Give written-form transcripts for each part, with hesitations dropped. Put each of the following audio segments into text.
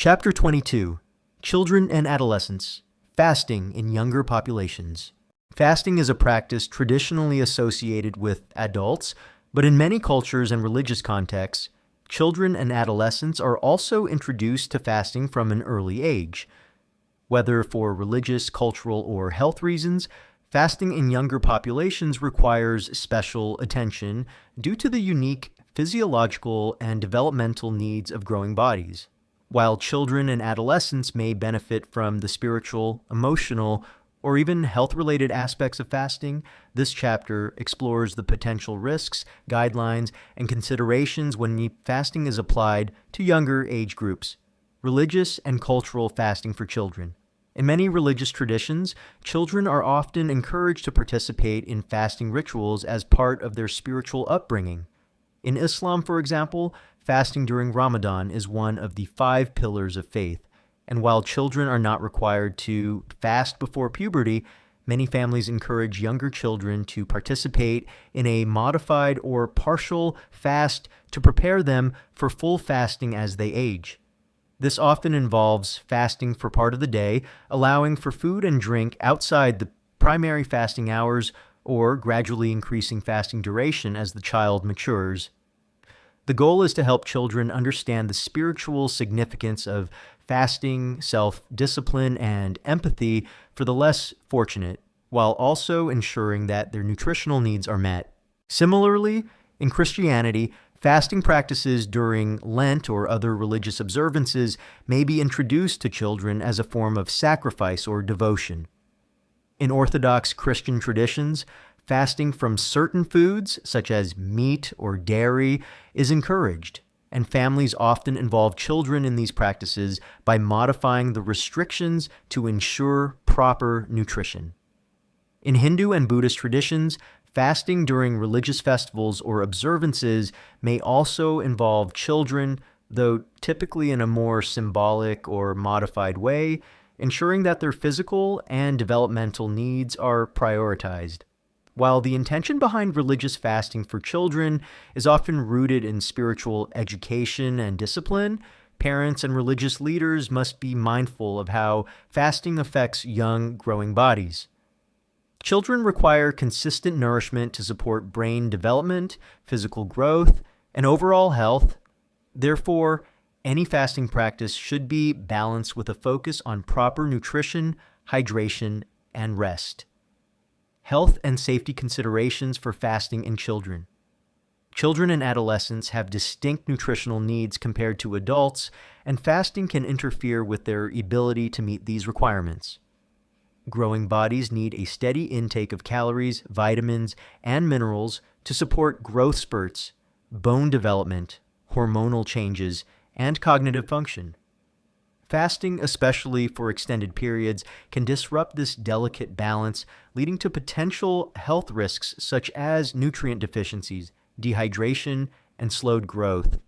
Chapter 22: Children and Adolescents. Fasting in Younger Populations. Fasting is a practice traditionally associated with adults, but in many cultures and religious contexts, children and adolescents are also introduced to fasting from an early age. Whether for religious, cultural, or health reasons, fasting in younger populations requires special attention due to the unique physiological and developmental needs of growing bodies. While children and adolescents may benefit from the spiritual, emotional, or even health-related aspects of fasting, this chapter explores the potential risks, guidelines, and considerations when fasting is applied to younger age groups. Religious and cultural fasting for children. In many religious traditions, children are often encouraged to participate in fasting rituals as part of their spiritual upbringing. In Islam, for example, fasting during Ramadan is one of the 5 pillars of faith, and while children are not required to fast before puberty, many families encourage younger children to participate in a modified or partial fast to prepare them for full fasting as they age. This often involves fasting for part of the day, allowing for food and drink outside the primary fasting hours, or gradually increasing fasting duration as the child matures. The goal is to help children understand the spiritual significance of fasting, self-discipline, and empathy for the less fortunate, while also ensuring that their nutritional needs are met. Similarly, in Christianity, fasting practices during Lent or other religious observances may be introduced to children as a form of sacrifice or devotion. In Orthodox Christian traditions, fasting from certain foods, such as meat or dairy, is encouraged, and families often involve children in these practices by modifying the restrictions to ensure proper nutrition. In Hindu and Buddhist traditions, fasting during religious festivals or observances may also involve children, though typically in a more symbolic or modified way, ensuring that their physical and developmental needs are prioritized. While the intention behind religious fasting for children is often rooted in spiritual education and discipline, parents and religious leaders must be mindful of how fasting affects young, growing bodies. Children require consistent nourishment to support brain development, physical growth, and overall health. Therefore, any fasting practice should be balanced with a focus on proper nutrition, hydration, and rest. Health and safety considerations for fasting in children. Children and adolescents have distinct nutritional needs compared to adults, and fasting can interfere with their ability to meet these requirements. Growing bodies need a steady intake of calories, vitamins, and minerals to support growth spurts, bone development, hormonal changes, and cognitive function. Fasting, especially for extended periods, can disrupt this delicate balance, leading to potential health risks such as nutrient deficiencies, dehydration, and slowed growth.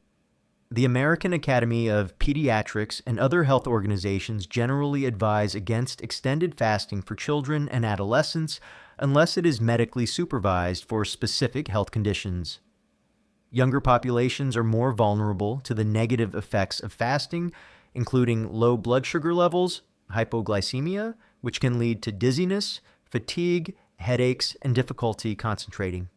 The American Academy of Pediatrics and other health organizations generally advise against extended fasting for children and adolescents unless it is medically supervised for specific health conditions. Younger populations are more vulnerable to the negative effects of fasting, including low blood sugar levels, hypoglycemia, which can lead to dizziness, fatigue, headaches, and difficulty concentrating.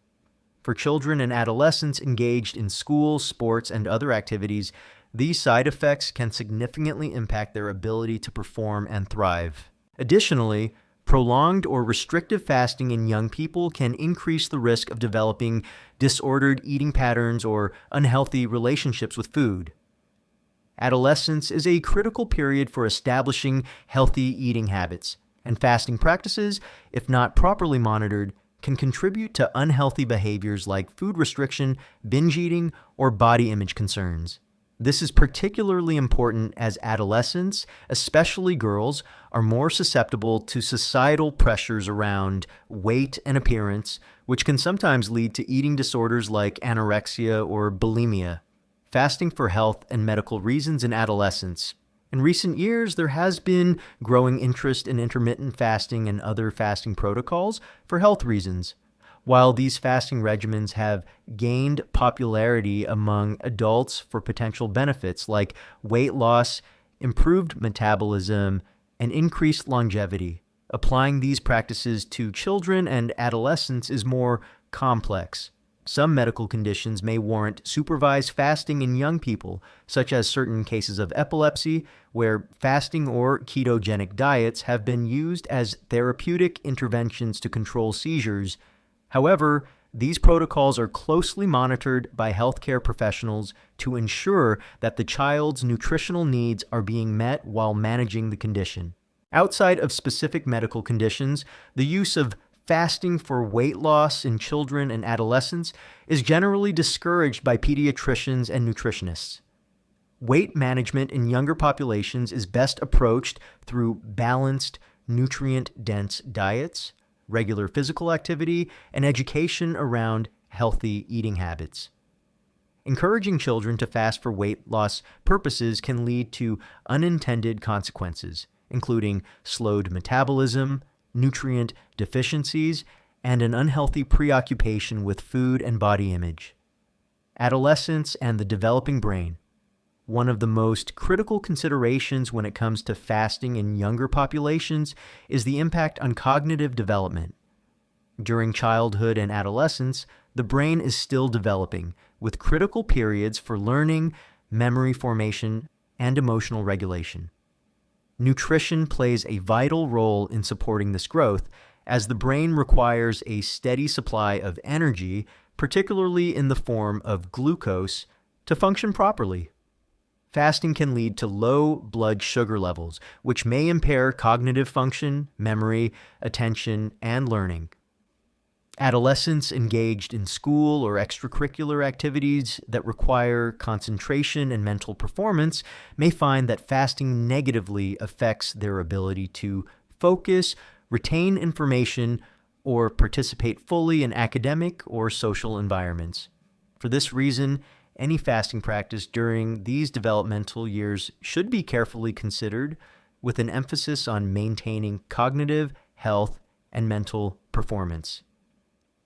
For children and adolescents engaged in school, sports, and other activities, these side effects can significantly impact their ability to perform and thrive. Additionally, prolonged or restrictive fasting in young people can increase the risk of developing disordered eating patterns or unhealthy relationships with food. Adolescence is a critical period for establishing healthy eating habits, and fasting practices, if not properly monitored, can contribute to unhealthy behaviors like food restriction, binge eating, or body image concerns. This is particularly important as adolescents, especially girls, are more susceptible to societal pressures around weight and appearance, which can sometimes lead to eating disorders like anorexia or bulimia. Fasting for health and medical reasons in adolescence. In recent years, there has been growing interest in intermittent fasting and other fasting protocols for health reasons. While these fasting regimens have gained popularity among adults for potential benefits like weight loss improved metabolism, and increased longevity. Applying these practices to children and adolescents is more complex. Some medical conditions may warrant supervised fasting in young people, such as certain cases of epilepsy, where fasting or ketogenic diets have been used as therapeutic interventions to control seizures. However, these protocols are closely monitored by healthcare professionals to ensure that the child's nutritional needs are being met while managing the condition. Outside of specific medical conditions, the use of fasting for weight loss in children and adolescents is generally discouraged by pediatricians and nutritionists. Weight management in younger populations is best approached through balanced, nutrient-dense diets, regular physical activity, and education around healthy eating habits. Encouraging children to fast for weight loss purposes can lead to unintended consequences, including slowed metabolism, nutrient deficiencies, and an unhealthy preoccupation with food and body image. Adolescence and the developing brain. One of the most critical considerations when it comes to fasting in younger populations is the impact on cognitive development. During childhood and adolescence, the brain is still developing, with critical periods for learning, memory formation, and emotional regulation. Nutrition plays a vital role in supporting this growth, as the brain requires a steady supply of energy, particularly in the form of glucose, to function properly. Fasting can lead to low blood sugar levels, which may impair cognitive function, memory, attention, and learning. Adolescents engaged in school or extracurricular activities that require concentration and mental performance may find that fasting negatively affects their ability to focus, retain information, or participate fully in academic or social environments. For this reason, any fasting practice during these developmental years should be carefully considered, with an emphasis on maintaining cognitive, health, and mental performance.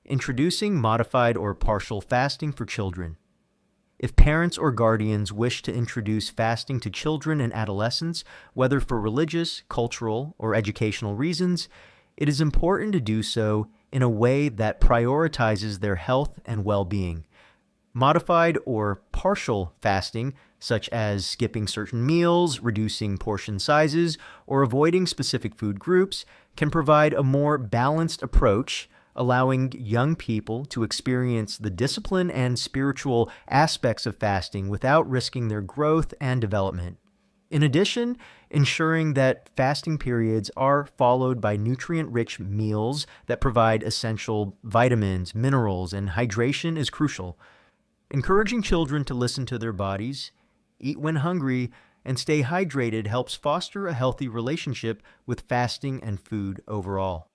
Introducing modified or partial fasting for children. If parents or guardians wish to introduce fasting to children and adolescents, whether for religious, cultural, or educational reasons, it is important to do so in a way that prioritizes their health and well-being. Modified or partial fasting, such as skipping certain meals, reducing portion sizes, or avoiding specific food groups, can provide a more balanced approach, allowing young people to experience the discipline and spiritual aspects of fasting without risking their growth and development. In addition, ensuring that fasting periods are followed by nutrient-rich meals that provide essential vitamins, minerals, and hydration is crucial. Encouraging children to listen to their bodies, eat when hungry, and stay hydrated helps foster a healthy relationship with fasting and food overall.